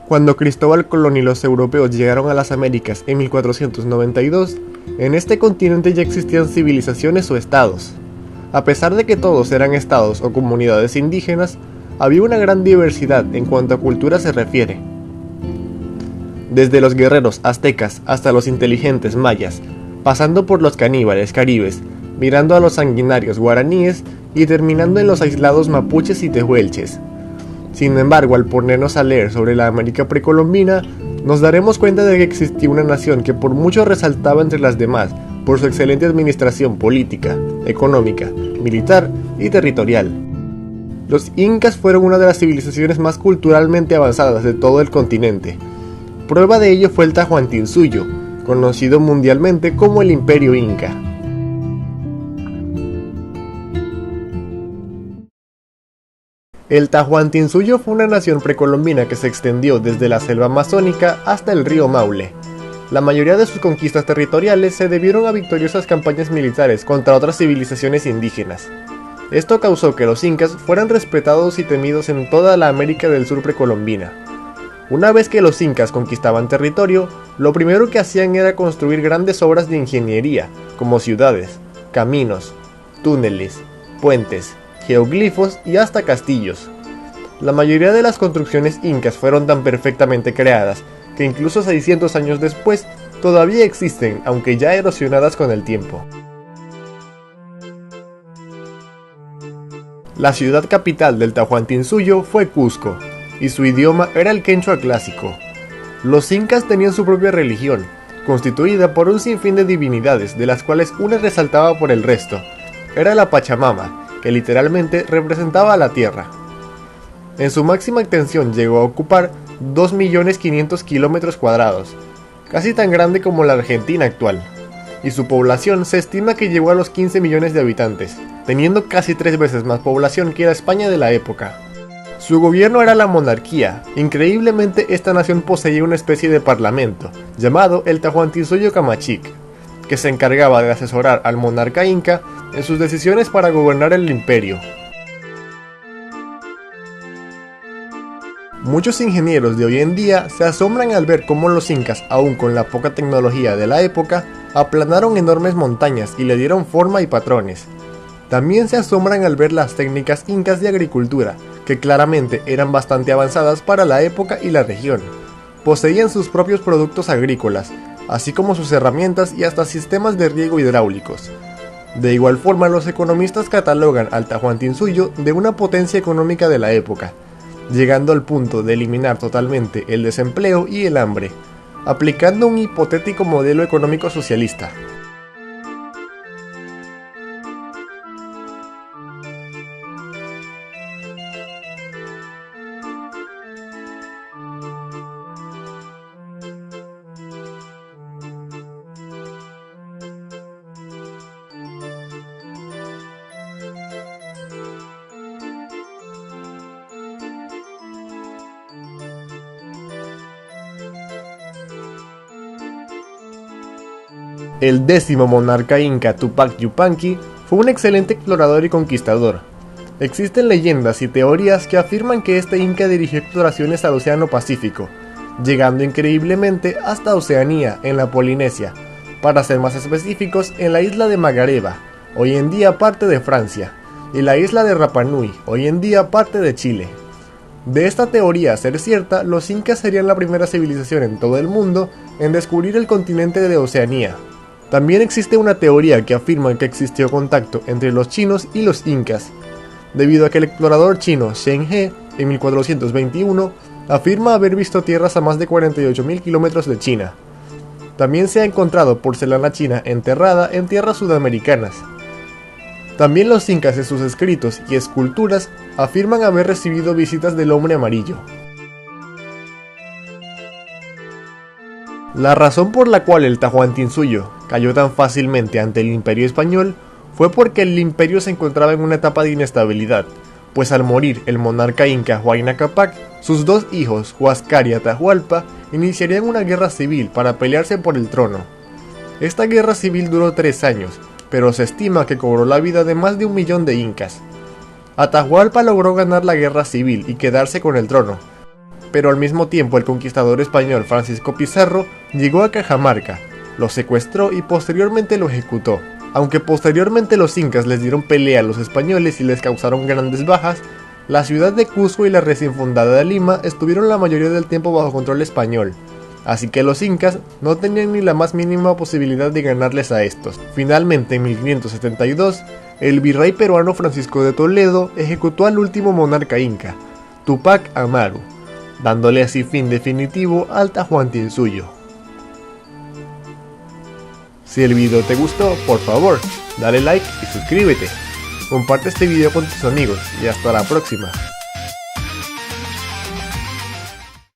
Cuando Cristóbal Colón y los europeos llegaron a las Américas en 1492, en este continente ya existían civilizaciones o estados. A pesar de que todos eran estados o comunidades indígenas, había una gran diversidad en cuanto a cultura se refiere. Desde los guerreros aztecas hasta los inteligentes mayas, pasando por los caníbales caribes, mirando a los sanguinarios guaraníes y terminando en los aislados mapuches y tehuelches. Sin embargo, al ponernos a leer sobre la América precolombina, nos daremos cuenta de que existía una nación que por mucho resaltaba entre las demás por su excelente administración política, económica, militar y territorial. Los incas fueron una de las civilizaciones más culturalmente avanzadas de todo el continente. Prueba de ello fue el Tahuantinsuyo, conocido mundialmente como el Imperio Inca. El Tahuantinsuyo fue una nación precolombina que se extendió desde la selva amazónica hasta el río Maule. La mayoría de sus conquistas territoriales se debieron a victoriosas campañas militares contra otras civilizaciones indígenas. Esto causó que los incas fueran respetados y temidos en toda la América del Sur precolombina. Una vez que los incas conquistaban territorio, lo primero que hacían era construir grandes obras de ingeniería, como ciudades, caminos, túneles, puentes, geoglifos y hasta castillos. La mayoría de las construcciones incas fueron tan perfectamente creadas que incluso 600 años después todavía existen, aunque ya erosionadas con el tiempo. La ciudad capital del Tahuantinsuyo fue Cusco, y su idioma era el quechua clásico. Los incas tenían su propia religión, constituida por un sinfín de divinidades, de las cuales una resaltaba por el resto. Era la Pachamama, que literalmente representaba a la tierra. En su máxima extensión llegó a ocupar 2.500.000 kilómetros cuadrados, casi tan grande como la Argentina actual, y su población se estima que llegó a los 15 millones de habitantes, teniendo casi 3 veces más población que la España de la época. Su gobierno era la monarquía. Increíblemente, esta nación poseía una especie de parlamento, llamado el Tahuantinsuyo Camachic, que se encargaba de asesorar al monarca inca en sus decisiones para gobernar el imperio. Muchos ingenieros de hoy en día se asombran al ver cómo los incas, aún con la poca tecnología de la época, aplanaron enormes montañas y le dieron forma y patrones. También se asombran al ver las técnicas incas de agricultura, que claramente eran bastante avanzadas para la época y la región. Poseían sus propios productos agrícolas, así como sus herramientas y hasta sistemas de riego hidráulicos. De igual forma, los economistas catalogan al Tahuantinsuyo de una potencia económica de la época, llegando al punto de eliminar totalmente el desempleo y el hambre, aplicando un hipotético modelo económico socialista. El 10º monarca inca Tupac Yupanqui fue un excelente explorador y conquistador. Existen leyendas y teorías que afirman que este inca dirigió exploraciones al Océano Pacífico, llegando increíblemente hasta Oceanía en la Polinesia, para ser más específicos en la isla de Margareva, hoy en día parte de Francia, y la isla de Rapa Nui, hoy en día parte de Chile. De esta teoría a ser cierta, los incas serían la primera civilización en todo el mundo en descubrir el continente de Oceanía. También existe una teoría que afirma que existió contacto entre los chinos y los incas, debido a que el explorador chino Zheng He, en 1421, afirma haber visto tierras a más de 48.000 kilómetros de China. También se ha encontrado porcelana china enterrada en tierras sudamericanas. También los incas en sus escritos y esculturas afirman haber recibido visitas del hombre amarillo. La razón por la cual el Tahuantinsuyo cayó tan fácilmente ante el Imperio español fue porque el imperio se encontraba en una etapa de inestabilidad, pues al morir el monarca inca Huayna Capac, sus dos hijos Huascar y Atahualpa iniciarían una guerra civil para pelearse por el trono. Esta guerra civil duró 3 años, pero se estima que cobró la vida de más de 1 millón de incas. Atahualpa logró ganar la guerra civil y quedarse con el trono, pero al mismo tiempo el conquistador español Francisco Pizarro llegó a Cajamarca, lo secuestró y posteriormente lo ejecutó. Aunque posteriormente los incas les dieron pelea a los españoles y les causaron grandes bajas, la ciudad de Cusco y la recién fundada de Lima estuvieron la mayoría del tiempo bajo control español, así que los incas no tenían ni la más mínima posibilidad de ganarles a estos. Finalmente, en 1572, el virrey peruano Francisco de Toledo ejecutó al último monarca inca, Tupac Amaru, dándole así fin definitivo al Tahuantinsuyo. Si el video te gustó, por favor, dale like y suscríbete. Comparte este video con tus amigos y hasta la próxima.